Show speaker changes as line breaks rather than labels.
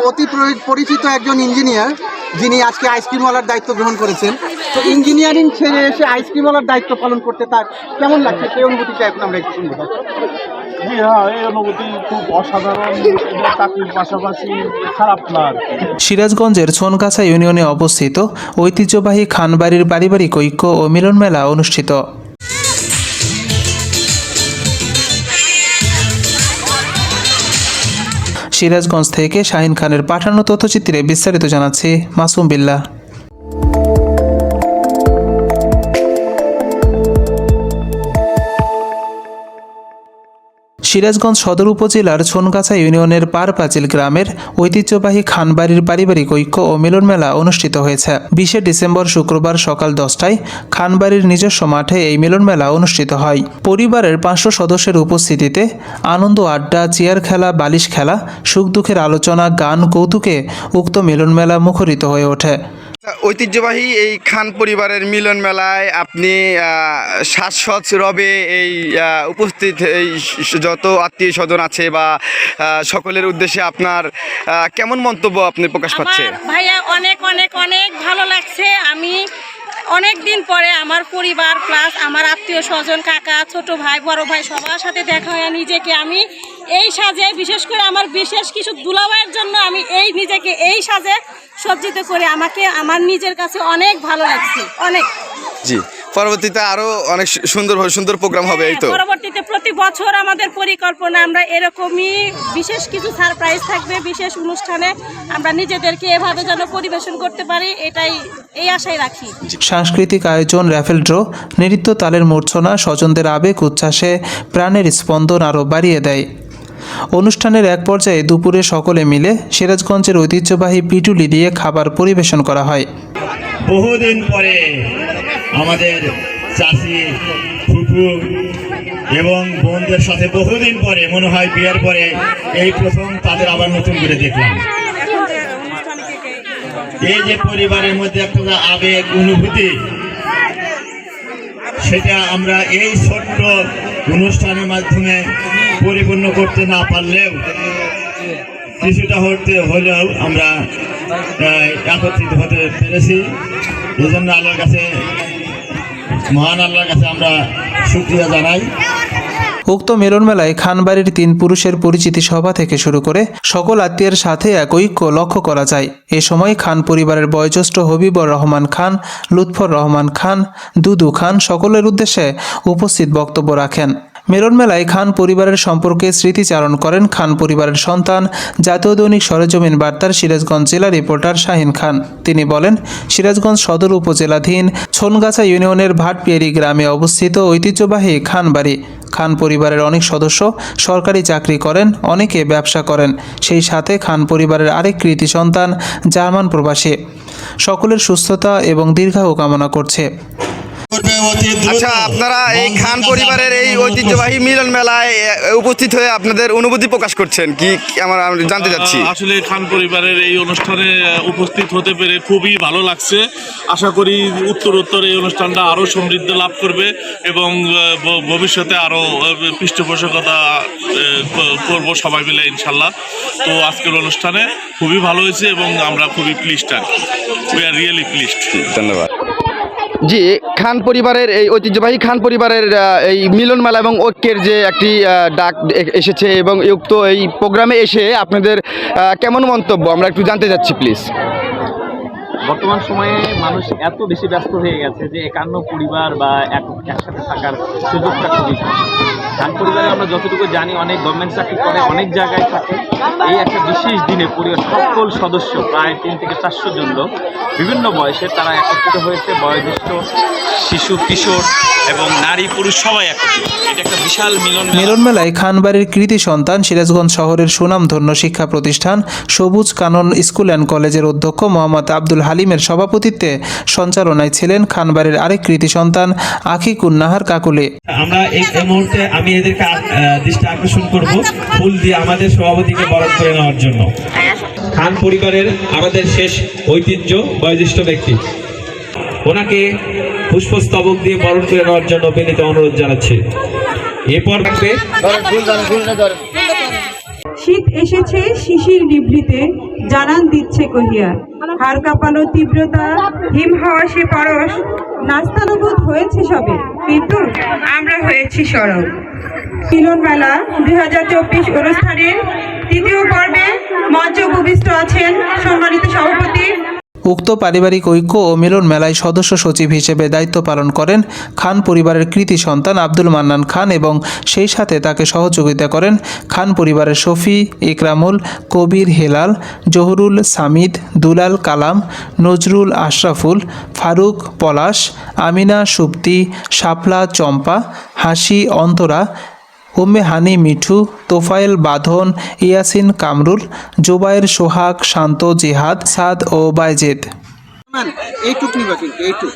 অতি পরিচিত একজন ইঞ্জিনিয়ার যিনি আজকে আইসক্রিমওয়ালার দায়িত্ব গ্রহণ করেছেন। তো ইঞ্জিনিয়ারিং ছেড়ে এসে আইসক্রিমওয়ালার দায়িত্ব পালন করতে তার কেমন লাগছে, সেই অনুভূতিটা এখন আমরা একটু শুনবো।
জি হ্যাঁ, এই অনুভূতি খুব অসাধারণ। চাকরির পাশাপাশি খারাপ না।
সিরাজগঞ্জের ছনগাছা ইউনিয়নে অবস্থিত ঐতিহ্যবাহী খানবাড়ির পারিবারিক ঐক্য ও মিলন মেলা অনুষ্ঠিত। সিরাজগঞ্জ থেকে শাহিন খানের পাঠানো তথ্যচিত্রে বিস্তারিত জানাচ্ছি মাসুম বিল্লাহ। সিরাজগঞ্জ সদর উপজেলার ছনগাছা ইউনিয়নের পারপাচিল গ্রামের ঐতিহ্যবাহী খানবাড়ির পারিবারিক ঐক্য ও মিলন মেলা অনুষ্ঠিত হয়েছে। 20 ডিসেম্বর শুক্রবার সকাল 10টায় খানবাড়ির নিজস্ব মাঠে এই মিলন মেলা অনুষ্ঠিত হয়। পরিবারের 500 সদস্যের উপস্থিতিতে আনন্দ আড্ডা, চেয়ার খেলা, বালিশ খেলা, সুখ দুঃখের আলোচনা, গান, কৌতুকে উক্ত মিলন মেলা মুখরিত হয়ে ওঠে।
ঐতিহ্যবাহী এই খান পরিবারের মিলন মেলায় আপনি সাজসজ্জ রবে এই উপস্থিত এই যত আত্মীয় স্বজন আছে বা সকলের উদ্দেশ্যে আপনার কেমন মন্তব্য আপনি প্রকাশ পাচ্ছে?
ভাইয়া অনেক অনেক অনেক ভালো লাগছে। আমি অনেক দিন পরে আমার পরিবার প্লাস আমার আত্মীয় স্বজন, কাকা, ছোট ভাই, বড় ভাই সবার সাথে দেখা হয়। নিজেকে আমি এই সাজে, বিশেষ করে আমার বিশেষ কিছু দুলাভাইয়ের জন্য আমি নিজেকে এই সাজে সজ্জিত করে আমাকে আমার নিজের কাছে অনেক ভালো লাগছে, অনেক।
জি, পরবর্তীতে আরো অনেক সুন্দর প্রোগ্রাম হবে। এই তো
পরবর্তীতে প্রতি বছর আমাদের পরিকল্পনা আমরা এরকমই বিশেষ কিছু সারপ্রাইজ থাকবে। বিশেষ অনুষ্ঠানে আমরা নিজেদেরকে এভাবে যেন পরিবেশন করতে পারি, এই আশাই রাখি।
সাংস্কৃতিক আয়োজন, র্যাফেল ড্র, নৃত্য, তালের মূর্ছনা স্বজনদের আবেগ উচ্ছ্বাসে প্রাণের স্পন্দন আরও বাড়িয়ে দেয়। অনুষ্ঠানের এক পর্যায়ে দুপুরে সকলে মিলে সিরাজগঞ্জের ঐতিহ্যবাহী পিটুলি দিয়ে খাবার পরিবেশন করা হয়।
বহুদিন পরে আমাদের চাচি, ফুফু এবং বোনদের সাথে বহুদিন পরে, মনে হয় বিয়ের পরে এই প্রথম তাদের আবার নতুন করে দেখলাম। এই যে পরিবারের মধ্যে একটা আবেগ, অনুভূতি, সেটা আমরা এই ছোট্ট অনুষ্ঠানের মাধ্যমে পরিপূর্ণ করতে না পারলেও কিছুটা হলেও আমরা একত্রিত হতে পেরেছি। এই জন্য আল্লাহর কাছে, মহান আল্লাহর কাছে আমরা শুকরিয়া জানাই।
উক্ত মিলন মেলায় খানবাড়ির 3 পুরুষের পরিচিতি সভা থেকে শুরু করে সকল আত্মীয়ের সাথে এক ঐক্য লক্ষ্য করা যায়। এ সময় খান পরিবারের বয়োজ্যেষ্ঠ হবিবর রহমান খান, লুৎফর রহমান খান, দুদু খান সকলের উদ্দেশ্যে উপস্থিত বক্তব্য রাখেন। মিলন মেলায় খান পরিবারের সম্পর্কে স্মৃতিচারণ করেন খান পরিবারের সন্তান, জাতীয় দৈনিক সরেজমিন বার্তার সিরাজগঞ্জ জেলা রিপোর্টার শাহিন খান। তিনি বলেন, সিরাজগঞ্জ সদর উপজেলাধীন ছনগাছা ইউনিয়নের ভাটপিয়ারি গ্রামে অবস্থিত ঐতিহ্যবাহী খানবাড়ি। খান পরিবারের অনেক সদস্য সরকারি চাকরি করেন, অনেকে ব্যবসা করেন। সেই সাথে খান পরিবারের আরেক কৃতি সন্তান জার্মান প্রবাসী। সকলের সুস্থতা এবং দীর্ঘায়ু কামনা করছে।
আচ্ছা, আপনারা এই খান পরিবারের এই ঐতিহ্যবাহী মিলন মেলায় উপস্থিত হয়ে আপনাদের অনুভূতি প্রকাশ করছেন কি আমরা জানতে চাচ্ছি।
আসলে খান পরিবারের এই অনুষ্ঠানে উপস্থিত হতে পেরে খুবই ভালো লাগছে। আশা করি উত্তর এই অনুষ্ঠানটা আরও সমৃদ্ধ লাভ করবে এবং ভবিষ্যতে আরও পৃষ্ঠপোষকতা করব সবাই মিলে ইনশাল্লাহ। তো আজকের অনুষ্ঠানে খুবই ভালো হয়েছে এবং আমরা খুবই pleased, we are really pleased.
ধন্যবাদ। জি, খান পরিবারের এই ঐতিহ্যবাহী খান পরিবারের এই মিলন মেলা এবং ঐক্যের যে একটি ডাক এসেছে এবং উক্ত এই প্রোগ্রামে এসে আপনাদের কেমন মন্তব্য আমরা একটু জানতে চাচ্ছি প্লিজ।
বর্তমান সময়ে মানুষ এত বেশি ব্যস্ত হয়ে গেছে যে একান্ন পরিবার বা একসাথে থাকার সুযোগটা খুবই কম। খান পরিবারে আমরা যতটুকু জানি অনেক গভর্নমেন্ট চাকরি করে, অনেক জায়গায় থাকে। এই একটা বিশেষ দিনে পরিবার সকল সদস্য প্রায় 3 থেকে 400 জন লোক বিভিন্ন বয়সে তারা একত্রিত হয়েছে। বয়োজ্যেষ্ঠ, শিশু, কিশোর এবং নারী পুরুষ সবাই একত্রিত। এটা একটা বিশাল
মিলন মেলায় খানবাড়ির কৃতি সন্তান সিরাজগঞ্জ শহরের সুনামধন্য শিক্ষা প্রতিষ্ঠান সবুজ কানন স্কুল অ্যান্ড কলেজের অধ্যক্ষ মোহাম্মদ আব্দুল হালিমের সভাপতিত্বে সঞ্চালনায় ছিলেন খানবাড়ির আরেক কৃতি সন্তান আখিকুন্নাহার কাকুলি।
আমরা এই মুহূর্তে আমি এদেরকে দৃষ্টি আকর্ষণ করব ফুল দিয়ে আমাদের সভাপতিকে বরণ করে নেওয়ার জন্য। খান পরিবারের আমাদের শেষ ঐতিহ্য বয়োজ্যেষ্ঠ ব্যক্তি, ওনাকে পুষ্পস্তবক দিয়ে বরণ করে নেওয়ার জন্য বিনীত অনুরোধ জানাচ্ছি। এরপর
শীত এসেছে শিশির নিভৃতে, জানান দিচ্ছে কহিয়া, হাড় কাঁপানো তীব্রতা, হিম হাওয়া সে পরশ, নাস্তানুভূত হয়েছে সবে, কিন্তু আমরা হয়েছি সরব। মিলন মেলা 2024 অনুষ্ঠানের তৃতীয় পর্বে মঞ্চ উপবিষ্ট আছেন সম্মানিত সভাপতি।
উক্ত পারিবারিক ঐক্য ও মিলন মেলায় সদস্য সচিব হিসেবে দায়িত্ব পালন করেন খান পরিবারের কৃতি সন্তান আব্দুল মান্নান খান এবং সেই সাথে তাকে সহযোগিতা করেন খান পরিবারের শফি, ইকরামুল, কবির হেলাল, জহুরুল সামিদ, দুলাল কালাম, নজরুল আশরাফুল, ফারুক পলাশ, আমিনা সুপ্তি, শাপলা চম্পা, হাসি অন্তরা, উম্মে হানি মিঠু, তোফায়েল বাঁধন, ইয়াসিন কামরুল, জুবায়ের সোহাগ, শান্ত জিহাদ, সাদ ও বাইজেদ।
এইটুক নিবা কিন্তু এইটুক।